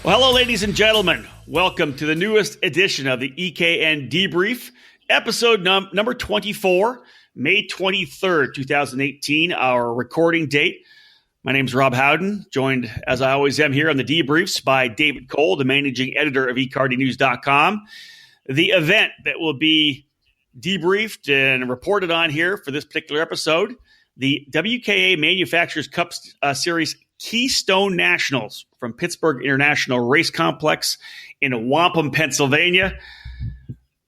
Well, hello, ladies and gentlemen. Welcome to the newest edition of the EKN Debrief, episode number 24, May 23rd, 2018, our recording date. My name is Rob Howden, joined, as I always am here on the Debriefs, by David Cole, the managing editor of eCardyNews.com. The event that will be debriefed and reported on here for this particular episode, the WKA Manufacturers Cup Series Keystone Nationals from Pittsburgh International Race Complex in Wampum, Pennsylvania.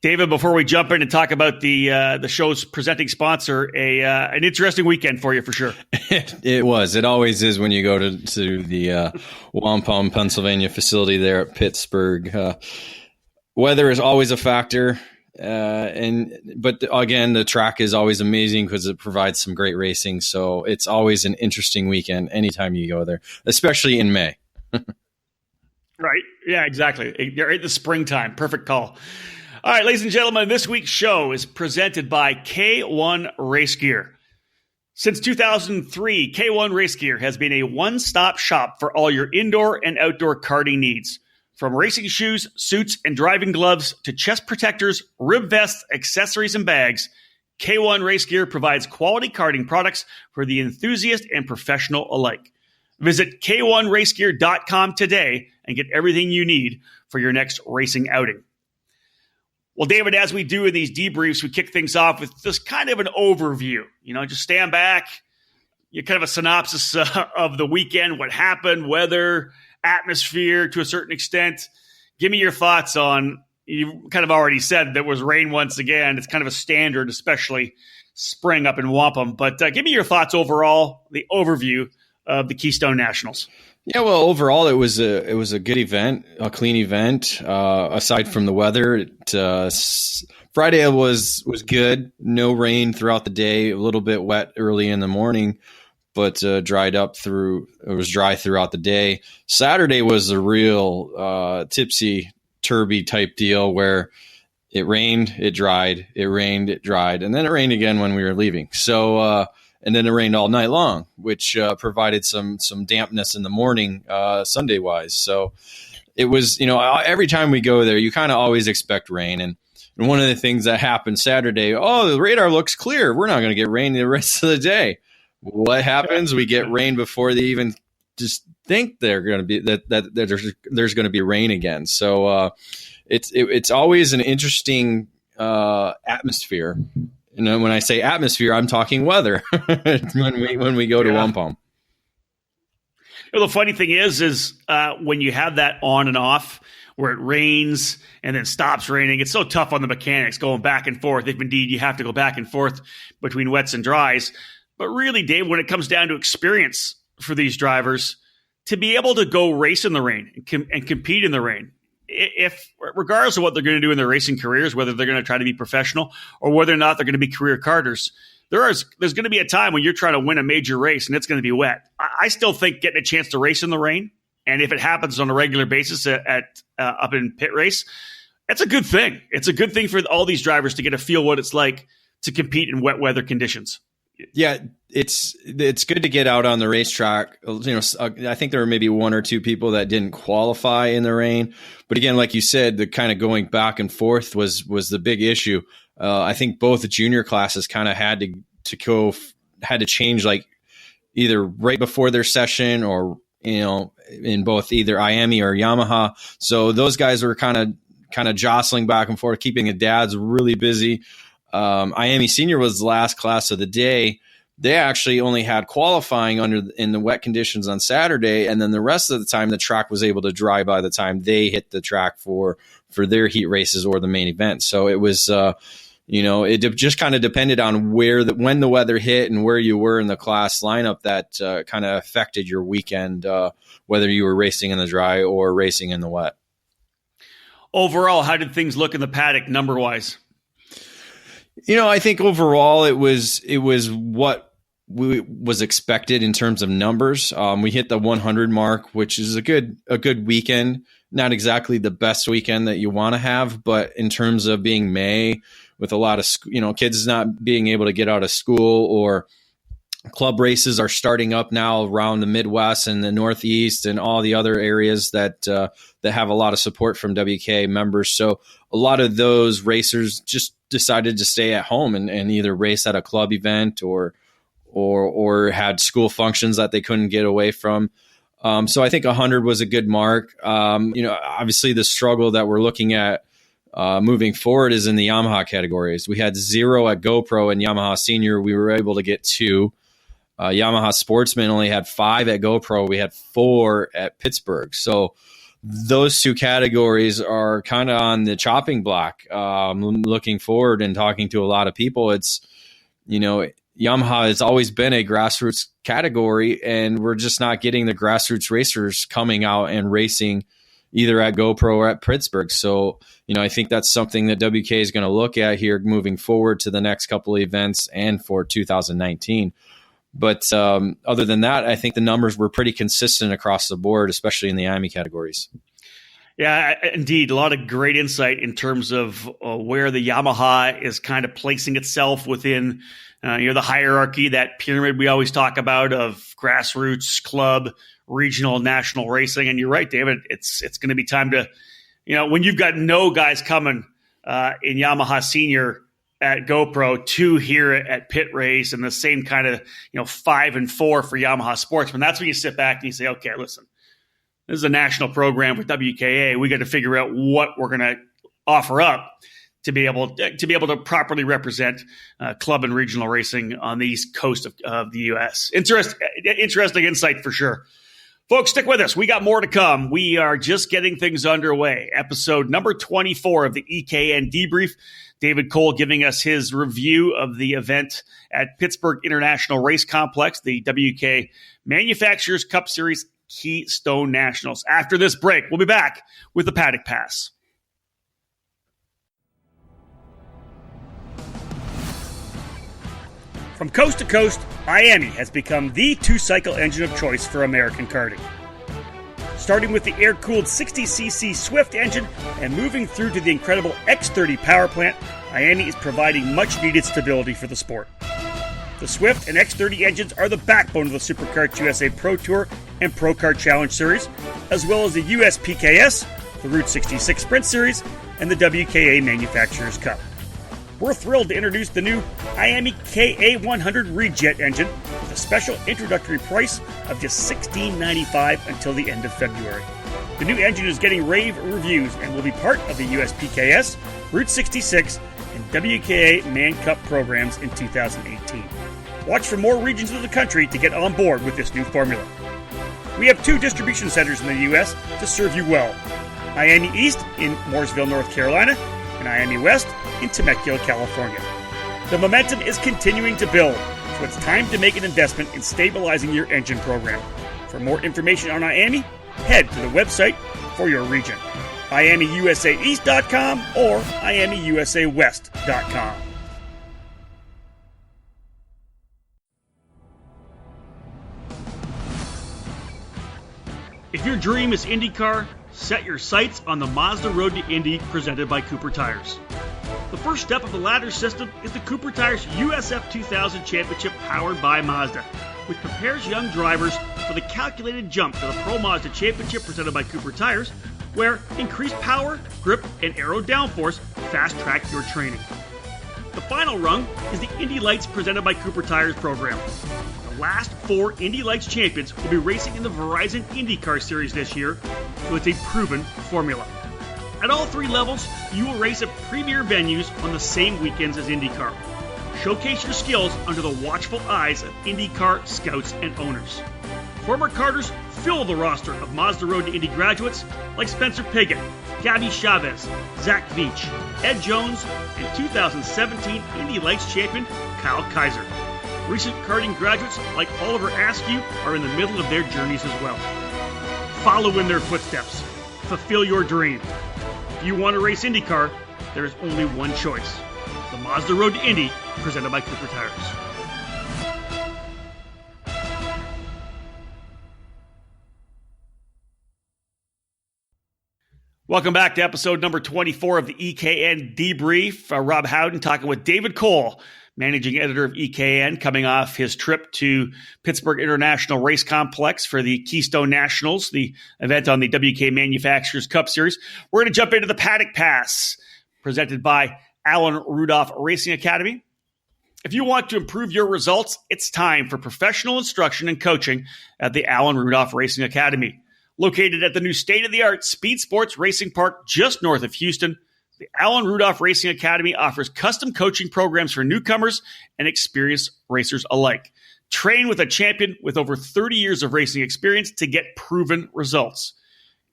David, before we jump in and talk about the show's presenting sponsor, an interesting weekend for you for sure. It was. It always is when you go to the Wampum, Pennsylvania facility there at Pittsburgh. Weather is always a factor. But again, the track is always amazing because it provides some great racing. So it's always an interesting weekend anytime you go there, especially in May. Right. Yeah, exactly. You're in the springtime. Perfect call. All right, ladies and gentlemen, this week's show is presented by K1 Race Gear. Since 2003, K1 Race Gear has been a one-stop shop for all your indoor and outdoor karting needs. From racing shoes, suits, and driving gloves to chest protectors, rib vests, accessories, and bags, K1 Race Gear provides quality karting products for the enthusiast and professional alike. Visit K1RaceGear.com today and get everything you need for your next racing outing. Well, David, as we do in these debriefs, we kick things off with just kind of an overview. Just stand back, kind of a synopsis of the weekend, what happened, weather, atmosphere to a certain extent. Give me your thoughts on, you kind of already said there was rain once again. It's kind of a standard, especially spring up in Wampum. But give me your thoughts overall, the overview of the Keystone Nationals. Yeah, well, overall, it was a good event, a clean event. Aside from the weather, Friday was good. No rain throughout the day. A little bit wet early in the morning, but dried up through. It was dry throughout the day. Saturday was a real tipsy-turvy type deal where it rained, it dried, it rained, it dried, and then it rained again when we were leaving. So. And then it rained all night long, which provided some dampness in the morning, Sunday-wise. So it was, every time we go there, you kind of always expect rain. And one of the things that happened Saturday, the radar looks clear. We're not going to get rain the rest of the day. What happens? We get rain before they even just think they're going to be that there's going to be rain again. So it's always an interesting atmosphere. When I say atmosphere, I'm talking weather when we go to Wampum. The funny thing is when you have that on and off where it rains and then stops raining, it's so tough on the mechanics going back and forth. If indeed you have to go back and forth between wets and dries. But really, Dave, when it comes down to experience for these drivers, to be able to go race in the rain and compete in the rain, if regardless of what they're going to do in their racing careers, whether they're going to try to be professional or whether or not they're going to be career karters, there's going to be a time when you're trying to win a major race and it's going to be wet. I still think getting a chance to race in the rain, and if it happens on a regular basis at up in pit race, that's a good thing. It's a good thing for all these drivers to get a feel what it's like to compete in wet weather conditions. Yeah, it's good to get out on the racetrack. I think there were maybe one or two people that didn't qualify in the rain, but again, like you said, the kind of going back and forth was the big issue. I think both the junior classes kind of had to change, like either right before their session or in both either IAME or Yamaha. So those guys were kind of jostling back and forth, keeping the dads really busy. IAME Senior was the last class of the day. They actually only had qualifying in the wet conditions on Saturday, and then the rest of the time the track was able to dry by the time they hit the track for their heat races or the main event. So it was, it just kind of depended on when the weather hit and where you were in the class lineup that kind of affected your weekend, whether you were racing in the dry or racing in the wet. Overall, how did things look in the paddock number-wise? I think overall it was what was expected in terms of numbers. We hit the 100 mark, which is a good weekend. Not exactly the best weekend that you want to have, but in terms of being May with a lot of kids not being able to get out of school or Club races are starting up now around the Midwest and the Northeast and all the other areas that have a lot of support from WK members. So a lot of those racers just decided to stay at home and either race at a club event or had school functions that they couldn't get away from. So I think 100 was a good mark. Obviously the struggle that we're looking at moving forward is in the Yamaha categories. We had 0 at GoPro and Yamaha Senior. We were able to get 2. Yamaha Sportsman only had 5 at GoPro. We had 4 at Pittsburgh. So those 2 categories are kind of on the chopping block. Looking forward and talking to a lot of people, it's, Yamaha has always been a grassroots category, and we're just not getting the grassroots racers coming out and racing either at GoPro or at Pittsburgh. So, I think that's something that WK is going to look at here moving forward to the next couple of events and for 2019. But other than that, I think the numbers were pretty consistent across the board, especially in the IME categories. Yeah, indeed. A lot of great insight in terms of where the Yamaha is kind of placing itself within the hierarchy, that pyramid we always talk about of grassroots, club, regional, national racing. And you're right, David, it's going to be time to, when you've got no guys coming in Yamaha Senior at GoPro, 2 here at Pit Race, and the same kind of 5 and 4 for Yamaha Sportsman. That's when you sit back and you say, okay, listen, this is a national program with WKA. We got to figure out what we're going to offer up to be able to properly represent club and regional racing on the East Coast of the U.S. Interesting insight for sure. Folks, stick with us. We got more to come. We are just getting things underway. Episode number 24 of the EKN Debrief. David Cole giving us his review of the event at Pittsburgh International Race Complex, the WK Manufacturers Cup Series Keystone Nationals. After this break, we'll be back with the Paddock Pass. From coast to coast, Miami has become the 2-cycle engine of choice for American karting. Starting with the air-cooled 60cc Swift engine and moving through to the incredible X30 power plant, Miami is providing much-needed stability for the sport. The Swift and X30 engines are the backbone of the SuperKart USA Pro Tour and Pro Kart Challenge Series, as well as the USPKS, the Route 66 Sprint Series, and the WKA Manufacturers Cup. We're thrilled to introduce the new Miami KA100 Rejet engine with a special introductory price of just $16.95 until the end of February. The new engine is getting rave reviews and will be part of the USPKS, Route 66, and WKA Man Cup programs in 2018. Watch for more regions of the country to get on board with this new formula. We have 2 distribution centers in the U.S. to serve you well. Miami East in Mooresville, North Carolina, and Miami West in Temecula, California. The momentum is continuing to build, so it's time to make an investment in stabilizing your engine program. For more information on Miami, head to the website for your region, MiamiUSAEast.com or MiamiUSAWest.com. If your dream is IndyCar, set your sights on the Mazda Road to Indy presented by Cooper Tires. The first step of the ladder system is the Cooper Tires USF 2000 Championship powered by Mazda, which prepares young drivers for the calculated jump to the Pro Mazda Championship presented by Cooper Tires, where increased power, grip, and aero downforce fast-track your training. The final rung is the Indy Lights presented by Cooper Tires program. The last 4 Indy Lights champions will be racing in the Verizon IndyCar Series this year, so it's a proven formula. At all 3 levels, you will race at premier venues on the same weekends as IndyCar. Showcase your skills under the watchful eyes of IndyCar scouts and owners. Former karters fill the roster of Mazda Road to Indy graduates like Spencer Piggott, Gabby Chavez, Zach Veach, Ed Jones, and 2017 Indy Lights champion Kyle Kaiser. Recent karting graduates like Oliver Askew are in the middle of their journeys as well. Follow in their footsteps. Fulfill your dream. If you want to race IndyCar, there is only one choice. The Mazda Road to Indy, presented by Cooper Tires. Welcome back to episode number 24 of the EKN Debrief. Rob Howden talking with David Cole, managing editor of EKN, coming off his trip to Pittsburgh International Race Complex for the Keystone Nationals, the event on the WK Manufacturers Cup Series. We're going to jump into the Paddock Pass, presented by Alan Rudolph Racing Academy. If you want to improve your results, it's time for professional instruction and coaching at the Alan Rudolph Racing Academy. Located at the new state-of-the-art Speed Sports Racing Park just north of Houston, the Alan Rudolph Racing Academy offers custom coaching programs for newcomers and experienced racers alike. Train with a champion with over 30 years of racing experience to get proven results.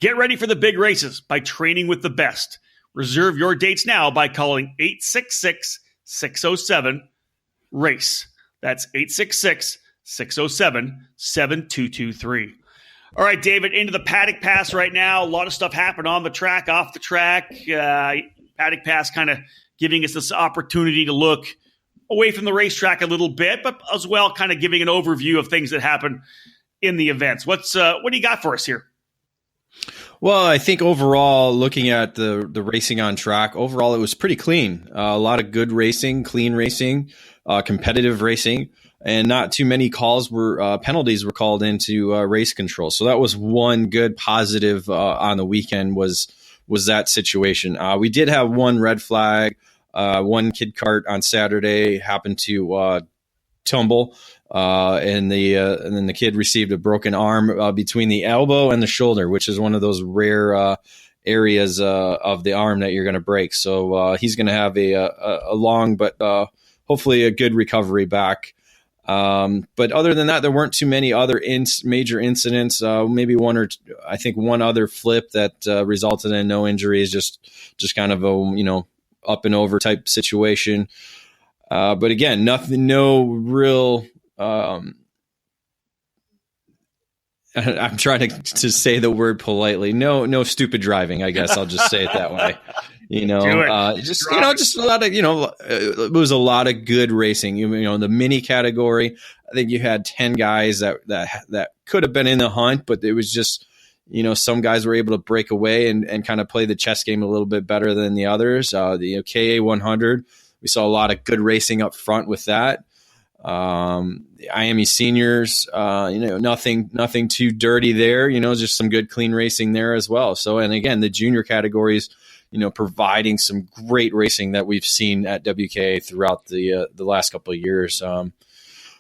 Get ready for the big races by training with the best. Reserve your dates now by calling 866-607-RACE. That's 866-607-7223. All right, David, into the Paddock Pass right now. A lot of stuff happened on the track, off the track. Paddock Pass kind of giving us this opportunity to look away from the racetrack a little bit, but as well kind of giving an overview of things that happen in the events. What do you got for us here? Well, I think overall, looking at the racing on track, overall it was pretty clean. A lot of good racing, clean racing, competitive racing, and not too many penalties were called into race control. So that was one good positive on the weekend was that situation. We did have one red flag. One kid cart on Saturday happened to tumble, and then the kid received a broken arm between the elbow and the shoulder, which is one of those rare areas of the arm that you're going to break. So he's going to have a long but hopefully a good recovery back. But other than that, there weren't too many other major incidents. Maybe I think one other flip that resulted in no injuries, just kind of a up and over type situation. But again, no real. I'm trying to say the word politely. No stupid driving. I guess I'll just say it that way. Just a lot of, it was a lot of good racing. In the mini category, I think you had 10 guys that could have been in the hunt, but it was just, some guys were able to break away and kind of play the chess game a little bit better than the others. The KA 100, we saw a lot of good racing up front with that. The IME seniors, nothing too dirty there, just some good clean racing there as well. So, and again, the junior categories, providing some great racing that we've seen at WK throughout the last couple of years.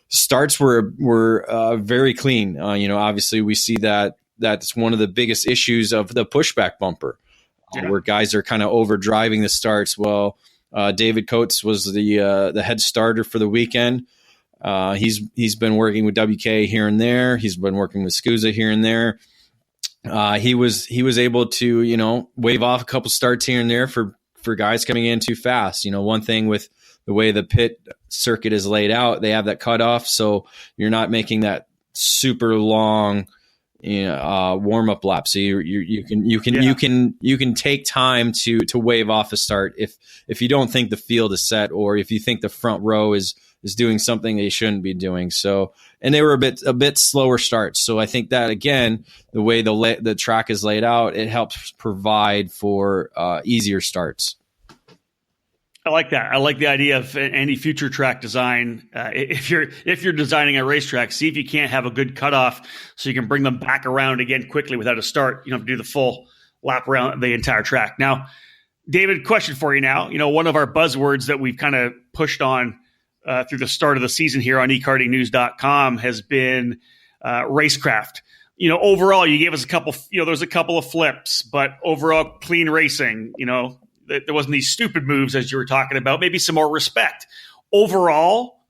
Starts were very clean. Obviously we see that's one of the biggest issues of the pushback bumper, where guys are kind of overdriving the starts. Well, David Coates was the head starter for the weekend. He's been working with WK here and there. He's been working with SCUSA here and there. He was able to, wave off a couple starts here and there for guys coming in too fast. One thing with the way the pit circuit is laid out, they have that cutoff, so you're not making that super long, warm up lap. So you can take time to wave off a start if you don't think the field is set, or if you think the front row is doing something they shouldn't be doing. So, and they were a bit slower starts. So I think that, again, the way the track is laid out, it helps provide for easier starts. I like that. I like the idea of any future track design. If you're designing a racetrack, see if you can't have a good cutoff so you can bring them back around again quickly without a start. You don't have to do the full lap around the entire track. Now, David, question for you now. One of our buzzwords that we've kind of pushed on through the start of the season here on ekartingnews.com has been racecraft. Overall, you gave us a couple, there's a couple of flips, but overall clean racing, there wasn't these stupid moves as you were talking about, maybe some more respect. Overall,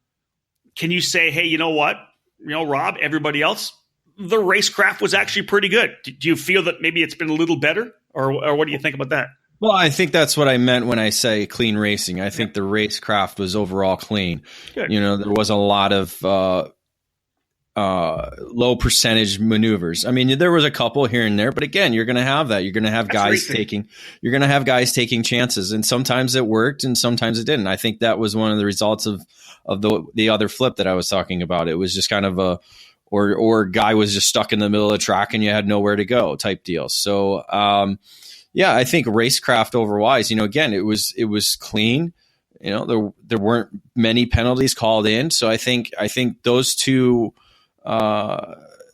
can you say, hey, you know what, Rob, everybody else, the racecraft was actually pretty good. Do you feel that maybe it's been a little better, or what do you think about that? Well, I think that's what I meant when I say clean racing. I think the racecraft was overall clean. Good. There was a lot of low percentage maneuvers. I mean, there was a couple here and there, but again, you're going to have that. You're going to have guys taking chances, and sometimes it worked and sometimes it didn't. I think that was one of the results of the other flip that I was talking about. It was just kind of or guy was just stuck in the middle of the track and you had nowhere to go type deal. So, I think racecraft overwise, again, it was clean. there weren't many penalties called in. So I think those two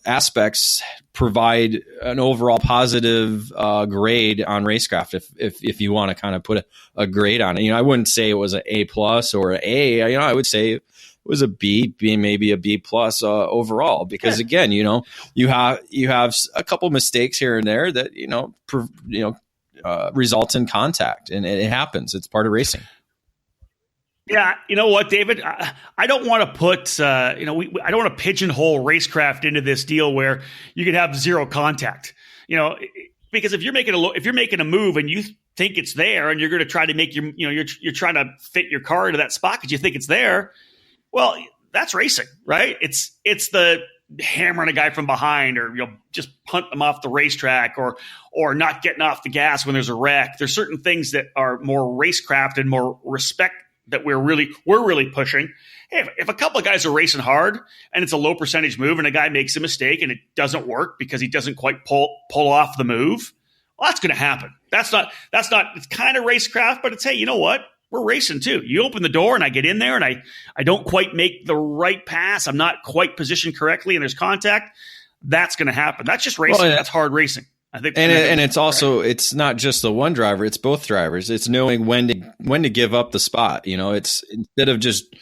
aspects provide an overall positive grade on racecraft. If you want to kind of put a grade on it, I wouldn't say it was an A plus or an A. I would say it was a B, maybe a B plus overall, because again, you have a couple mistakes here and there that results in contact, and it happens. It's part of racing. Yeah, you know what, David? I don't want to put, I don't want to pigeonhole racecraft into this deal where you could have zero contact. Because if you're making a move and you think it's there, and you're going to try to make you're trying to fit your car into that spot because you think it's there. Well, that's racing, right? It's the hammering a guy from behind, or just punt them off the racetrack, or not getting off the gas when there's a wreck. There's certain things that are more racecraft and more respect that we're really pushing. Hey, if a couple of guys are racing hard and it's a low percentage move and a guy makes a mistake and it doesn't work because he doesn't quite pull off the move, well, that's going to happen. That's not. It's kind of racecraft, but it's, hey, you know what? We're racing too. You open the door and I get in there and I don't quite make the right pass. I'm not quite positioned correctly and there's contact. That's going to happen. That's just racing. That's hard racing. I think, and it's also, it's not just the one driver, it's both drivers. It's knowing when to give up the spot. It's instead of just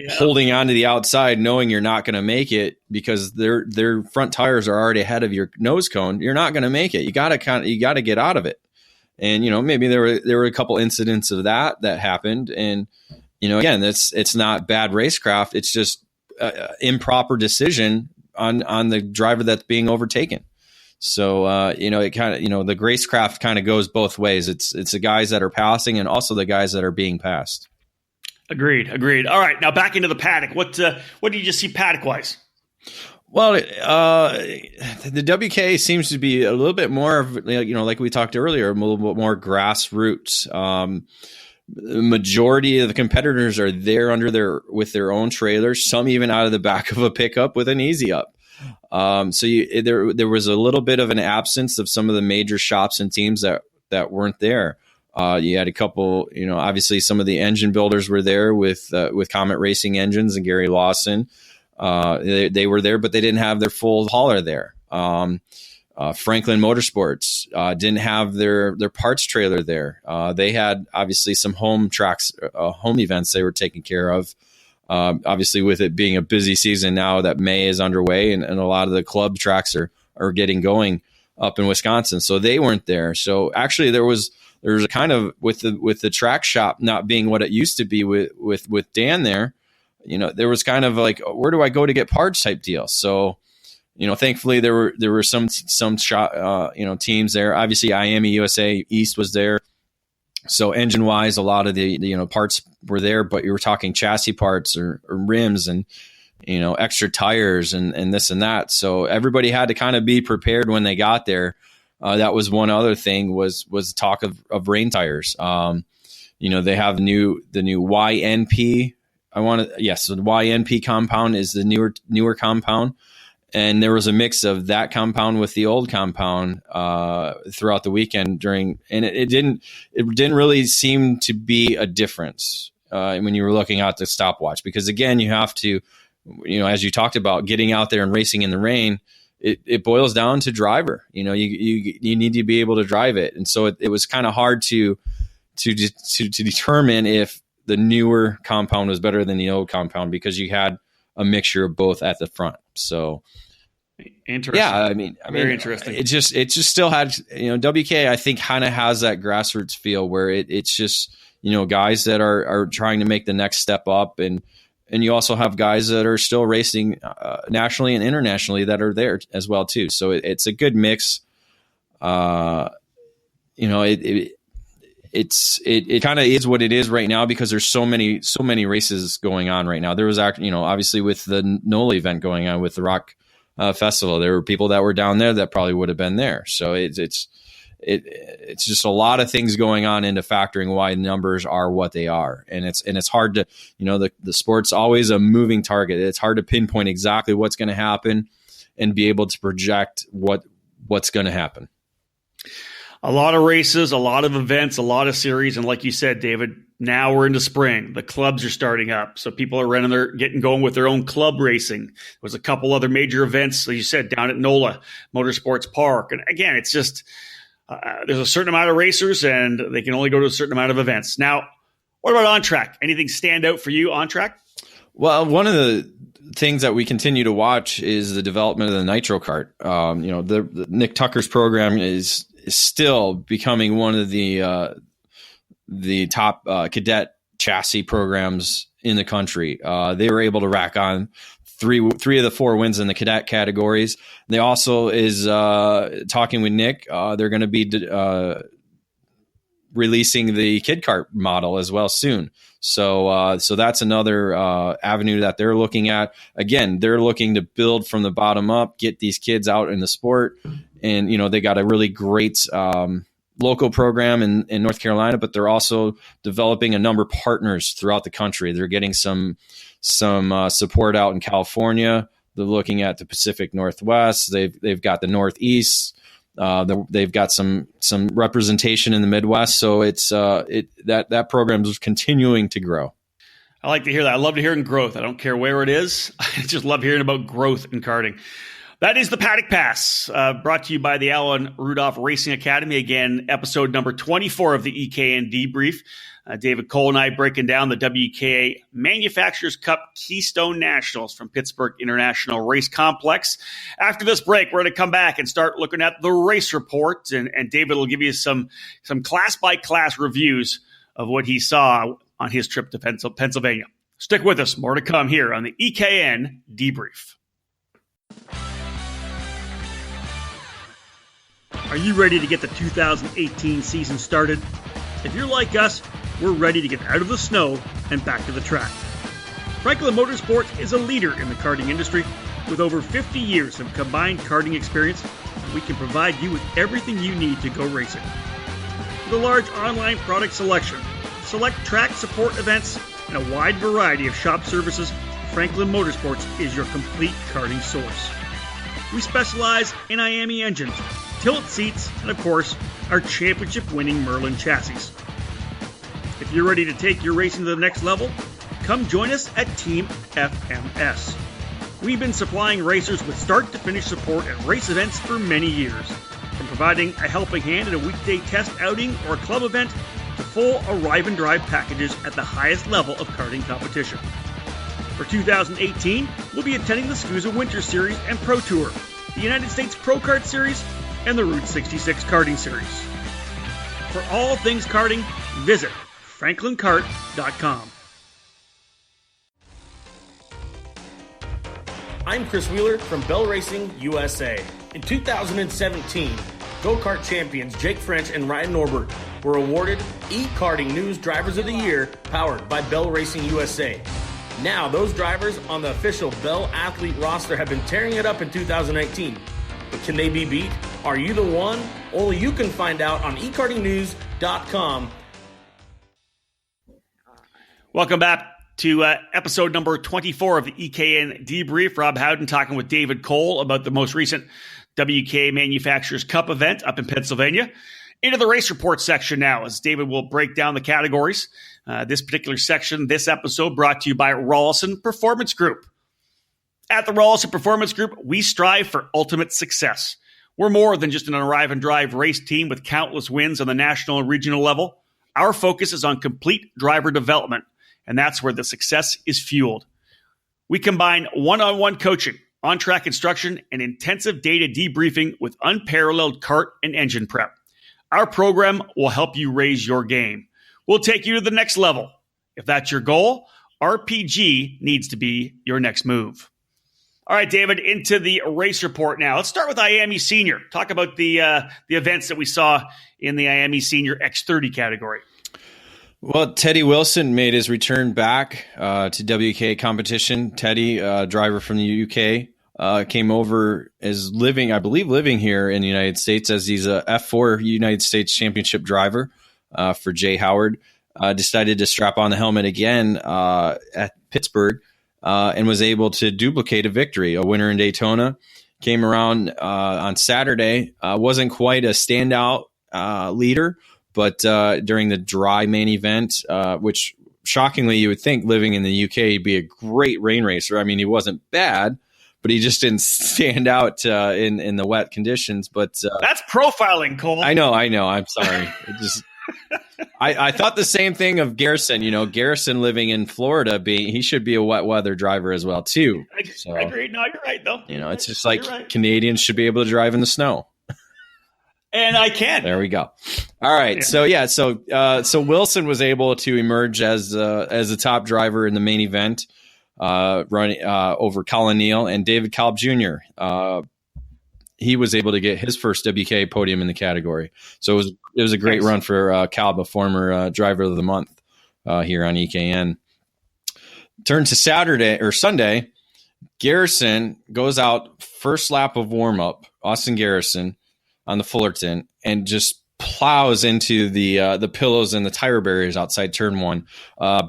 holding on to the outside, knowing you're not going to make it because their front tires are already ahead of your nose cone. You're not going to make it. You got to get out of it. And, maybe there were a couple incidents of that happened. And, again, it's not bad racecraft. It's just improper decision on the driver that's being overtaken. So, it kind of, the racecraft kind of goes both ways. It's the guys that are passing and also the guys that are being passed. Agreed. All right. Now back into the paddock. What did you just see paddock wise? Well, the WK seems to be a little bit more of, like we talked earlier, a little bit more grassroots. The majority of the competitors are there with their own trailers, some even out of the back of a pickup with an easy up. So there was a little bit of an absence of some of the major shops and teams that weren't there. You had a couple, obviously some of the engine builders were there with Comet Racing Engines and Gary Lawson. They were there, but they didn't have their full hauler there. Franklin Motorsports didn't have their parts trailer there. They had obviously some home events they were taking care of. Obviously, with it being a busy season now that May is underway, and a lot of the club tracks are getting going up in Wisconsin, so they weren't there. So actually, there was a kind of with the track shop not being what it used to be with Dan there. There was kind of like, where do I go to get parts type deal? So, thankfully there were some shop, teams there. Obviously, IAME USA East was there. So engine wise, a lot of the parts were there, but you were talking chassis parts or rims and extra tires and this and that. So everybody had to kind of be prepared when they got there. That was one other thing was talk of rain tires. They have the new YNP. So the YNP compound is the newer compound. And there was a mix of that compound with the old compound throughout the weekend and it didn't really seem to be a difference when you were looking at the stopwatch, because again, you have to, as you talked about getting out there and racing in the rain, it boils down to driver. You need to be able to drive it. And so it was kind of hard to determine if the newer compound was better than the old compound because you had a mixture of both at the front. So interesting. Yeah, I mean, very interesting. It just still had, WK, I think, kind of has that grassroots feel where it's just, guys that are trying to make the next step up, and you also have guys that are still racing nationally and internationally that are there as well too. So it's a good mix. It kind of is what it is right now because there's so many races going on right now. There was actually, obviously with the NOLA event going on with the Rock Festival, there were people that were down there that probably would have been there. So it's just a lot of things going on into factoring why numbers are what they are. And it's hard to, the sport's always a moving target. It's hard to pinpoint exactly what's going to happen and be able to project what's going to happen. A lot of races, a lot of events, a lot of series. And like you said, David, Now we're into spring. The clubs are starting up. So people are getting going with their own club racing. There was a couple other major events, like you said, down at NOLA Motorsports Park. And again, it's just there's a certain amount of racers and they can only go to a certain amount of events. Now, what about on track? Anything stand out for you on track? Well, one of the things that we continue to watch is the development of the Nitro Kart. The Nick Tucker's program is still becoming one of the top cadet chassis programs in the country. They were able to rack on three of the 4 wins in the cadet categories. They also is talking with Nick. They're going to be releasing the kid kart model as well soon. So that's another avenue that they're looking at. Again, they're looking to build from the bottom up, get these kids out in the sport. And, they got a really great local program in North Carolina, but they're also developing a number of partners throughout the country. They're getting some support out in California. They're looking at the Pacific Northwest. They've got the Northeast. They've got some representation in the Midwest. So it's that program is continuing to grow. I like to hear that. I love to hear growth. I don't care where it is. I just love hearing about growth in karting. That is the Paddock Pass, brought to you by the Alan Rudolph Racing Academy. Again, episode number 24 of the EKN Debrief. David Cole and I breaking down the WKA Manufacturers Cup Keystone Nationals from Pittsburgh International Race Complex. After this break, we're going to come back and start looking at the race report, and David will give you some class-by-class reviews of what he saw on his trip to Pennsylvania. Stick with us. More to come here on the EKN Debrief. Are you ready to get the 2018 season started? If you're like us, we're ready to get out of the snow and back to the track. Franklin Motorsports is a leader in the karting industry. With over 50 years of combined karting experience, we can provide you with everything you need to go racing. With a large online product selection, select track support events, and a wide variety of shop services, Franklin Motorsports is your complete karting source. We specialize in IAME engines, tilt seats, and of course, our championship-winning Merlin chassis. If you're ready to take your racing to the next level, come join us at Team FMS. We've been supplying racers with start-to-finish support at race events for many years. From providing a helping hand at a weekday test outing or club event, to full arrive and drive packages at the highest level of karting competition. For 2018, we'll be attending the SCUSA Winter Series and Pro Tour, the United States Pro Kart Series, and the Route 66 Karting Series. For all things karting, visit franklinkart.com. I'm Chris Wheeler from Bell Racing USA. In 2017, go-kart champions Jake French and Ryan Norbert were awarded e-karting News Drivers of the Year, powered by Bell Racing USA. Now, those drivers on the official Bell athlete roster have been tearing it up in 2019. But can they be beat? Are you the one? Only you can find out on ekartingnews.com. Welcome back to episode number 24 of the EKN Debrief. Rob Howden talking with David Cole about the most recent WK Manufacturers Cup event up in Pennsylvania. Into the race report section now, as David will break down the categories. This particular section, this episode, brought to you by Rawlson Performance Group. At the Rawlson Performance Group, we strive for ultimate success. We're more than just an arrive and drive race team with countless wins on the national and regional level. Our focus is on complete driver development, and that's where the success is fueled. We combine one-on-one coaching, on-track instruction, and intensive data debriefing with unparalleled kart and engine prep. Our program will help you raise your game. We'll take you to the next level. If that's your goal, RPG needs to be your next move. All right, David, into the race report now. Let's start with IAME Senior. Talk about the events that we saw in the IAME Senior X30 category. Well, Teddy Wilson made his return back to WK competition. Teddy, driver from the UK, came over as living here in the United States, as he's a F4 United States Championship driver for Jay Howard. Decided to strap on the helmet again at Pittsburgh and was able to duplicate a victory. A winner in Daytona came around on Saturday. Wasn't quite a standout leader, but during the dry main event, which shockingly you would think living in the UK he'd be a great rain racer. I mean, he wasn't bad, but he just didn't stand out in the wet conditions. But that's profiling, Cole. I know. I'm sorry. It just I thought the same thing of Garrison. Garrison living in Florida, he should be a wet weather driver as well too. I agree. No, you're right though. It's just like Canadians should be able to drive in the snow. And I can. There we go. All right. Yeah. So Wilson was able to emerge as a top driver in the main event, running over Colin Neal and David Kalb Jr. He was able to get his first WK podium in the category. So it was a great run for Kalb, a former driver of the month here on EKN. Turn to Sunday. Garrison goes out first lap of warm up. Austin Garrison on the Fullerton and just plows into the pillows and the tire barriers outside turn one.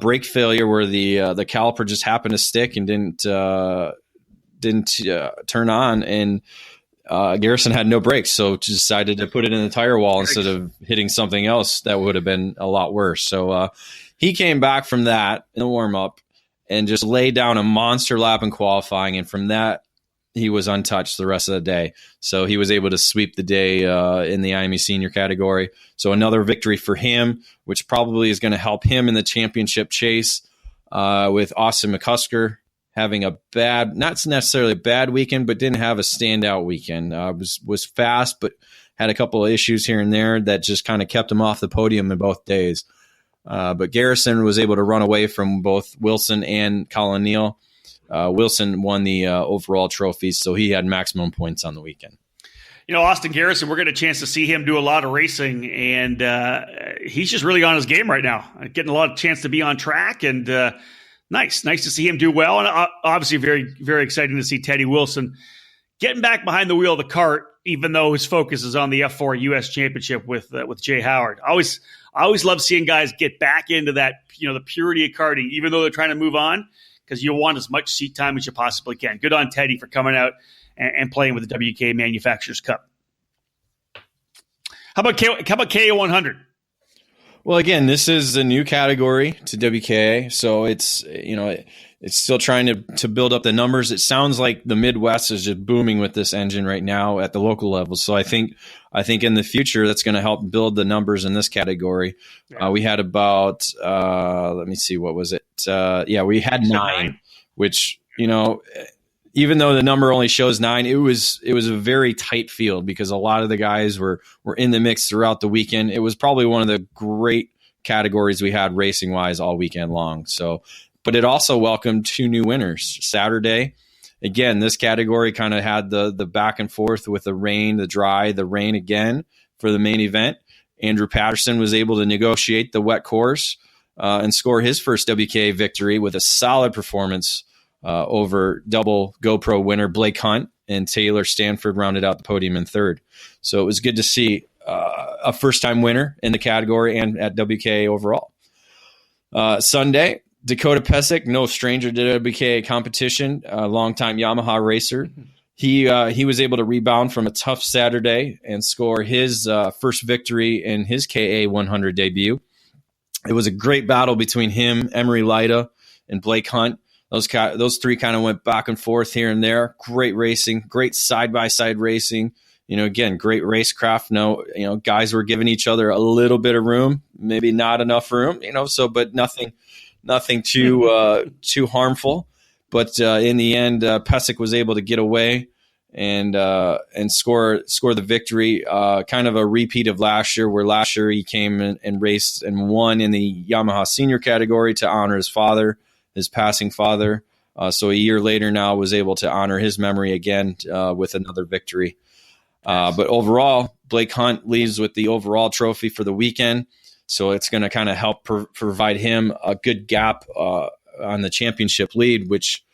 Brake failure where the caliper just happened to stick and didn't turn on, and Garrison had no brakes, so decided to put it in the tire wall instead of hitting something else that would have been a lot worse. So he came back from that in the warm up and just laid down a monster lap in qualifying, and from that he was untouched the rest of the day. So he was able to sweep the day in the IME senior category. So another victory for him, which probably is going to help him in the championship chase with Austin McCusker having a not necessarily a bad weekend, but didn't have a standout weekend. Was fast, but had a couple of issues here and there that just kind of kept him off the podium in both days. But Garrison was able to run away from both Wilson and Colin Neal. Wilson won the overall trophy, so he had maximum points on the weekend. Austin Garrison, we're getting a chance to see him do a lot of racing, and he's just really on his game right now, getting a lot of chance to be on track, and nice to see him do well. And obviously very, very exciting to see Teddy Wilson getting back behind the wheel of the kart, even though his focus is on the F4 U.S. Championship with Jay Howard. I always love seeing guys get back into that, the purity of karting, even though they're trying to move on, because you want as much seat time as you possibly can. Good on Teddy for coming out and playing with the WK Manufacturers Cup. How about KA100? Well, again, this is a new category to WKA, so it's it's still trying to build up the numbers. It sounds like the Midwest is just booming with this engine right now at the local level. So I think in the future that's going to help build the numbers in this category. Yeah. We had about let me see, what was it? We had 9, which even though the number only shows 9, it was a very tight field because a lot of the guys were in the mix throughout the weekend. It was probably one of the great categories we had racing wise all weekend long. So, but it also welcomed 2 new winners. Saturday, again, this category kind of had the back and forth with the rain, the dry, the rain again for the main event. Andrew Patterson was able to negotiate the wet course and score his first WKA victory with a solid performance over double GoPro winner Blake Hunt, and Taylor Stanford rounded out the podium in third. So it was good to see a first-time winner in the category and at WKA overall. Sunday, Dakota Pesic, no stranger to WKA competition, a longtime Yamaha racer. He was able to rebound from a tough Saturday and score his first victory in his KA 100 debut. It was a great battle between him, Emery Lida, and Blake Hunt. Those 3 kind of went back and forth here and there. Great racing, great side-by-side racing. Again, great racecraft. Guys were giving each other a little bit of room, maybe not enough room, but nothing too harmful. But in the end, Pesic was able to get away and score the victory. Kind of a repeat of last year, where last year he came and raced and won in the Yamaha senior category to honor his father, his passing father. So a year later now was able to honor his memory again with another victory. But overall, Blake Hunt leaves with the overall trophy for the weekend. So it's going to kind of help provide him a good gap on the championship lead, which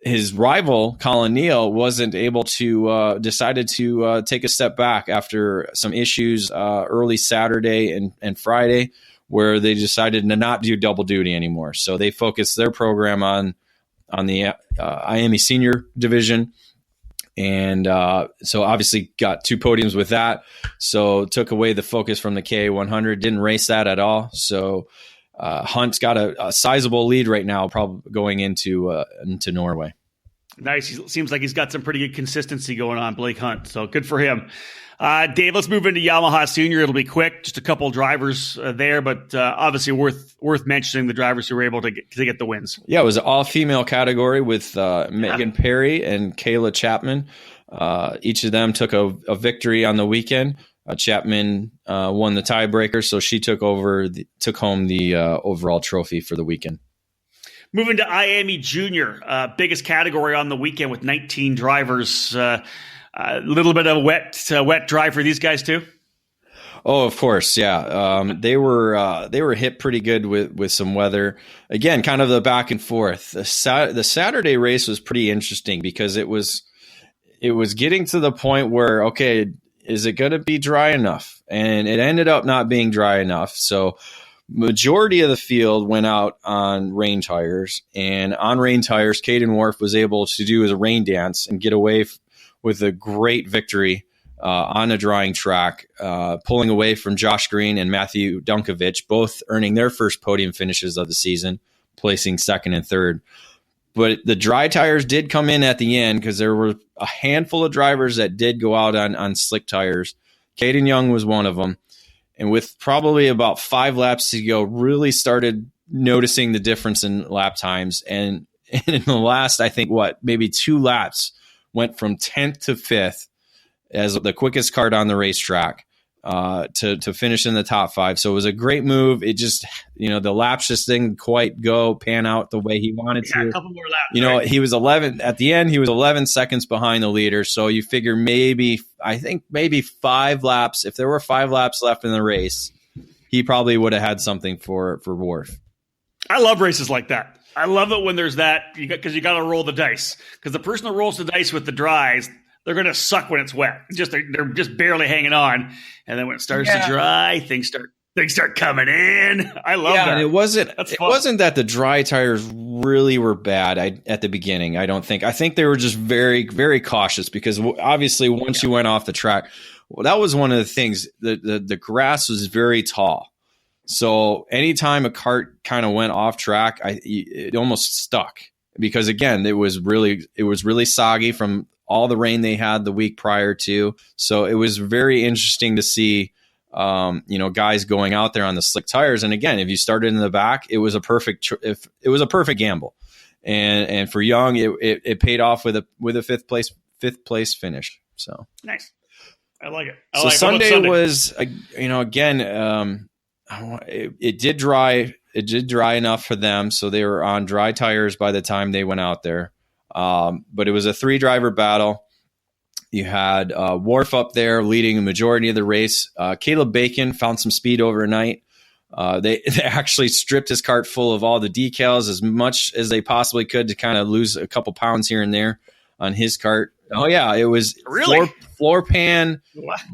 his rival, Colin Neal, wasn't able to decided to take a step back after some issues early Saturday and Friday, where they decided to not do double duty anymore. So they focused their program on the IME senior division. And so obviously got 2 podiums with that. So took away the focus from the K100, didn't race that at all. So Hunt's got a sizable lead right now, probably going into Norway. Nice. He seems like he's got some pretty good consistency going on, Blake Hunt. So good for him. Dave, let's move into Yamaha Senior. It'll be quick, just a couple of drivers there, but obviously worth mentioning the drivers who were able to get the wins. Yeah, it was an all-female category with Megan Perry and Kayla Chapman. Each of them took a victory on the weekend. Chapman won the tiebreaker, so she took home the overall trophy for the weekend. Moving to IAME Junior, biggest category on the weekend with 19 drivers. A little bit of wet drive for these guys too. Oh, of course, yeah. They were hit pretty good with some weather. Again, kind of the back and forth. The Saturday race was pretty interesting because it was getting to the point where, okay, is it going to be dry enough? And it ended up not being dry enough. So majority of the field went out on rain tires, and on rain tires, Caden Wharf was able to do his rain dance and get away with a great victory on a drying track, pulling away from Josh Green and Matthew Dunkovich, both earning their first podium finishes of the season, placing second and third. But the dry tires did come in at the end because there were a handful of drivers that did go out on slick tires. Caden Young was one of them. And with probably about 5 laps to go, really started noticing the difference in lap times. And in the last, I think, maybe 2 laps, went from 10th to 5th as the quickest cart on the racetrack to finish in the top 5. So it was a great move. It just, the laps just didn't quite pan out the way he wanted to. A couple more laps. Right? He was 11 at the end. He was 11 seconds behind the leader. So you figure maybe 5 laps. If there were 5 laps left in the race, he probably would have had something for Wharf. I love races like that. I love it when there's that, because you got to roll the dice. Because the person that rolls the dice with the dries, they're going to suck when it's wet. They're just barely hanging on, and then when it starts to dry, things start coming in. I love that. And it wasn't that the dry tires really were bad at the beginning. I don't think. I think they were just very, very cautious because obviously once you went off the track, that was one of the things. The grass was very tall. So anytime a cart kind of went off track, it almost stuck because again, it was really soggy from all the rain they had the week prior to. So it was very interesting to see, guys going out there on the slick tires. And again, if you started in the back, it was a perfect gamble. And for Young, it paid off with a fifth place finish. So nice. I like it. So Sunday was, again, it did dry. It did dry enough for them, so they were on dry tires by the time they went out there. But it was a 3-driver battle. You had Wharf up there leading the majority of the race. Caleb Bacon found some speed overnight. They actually stripped his cart full of all the decals as much as they possibly could to kind of lose a couple pounds here and there on his cart. Oh yeah, it was really floor pan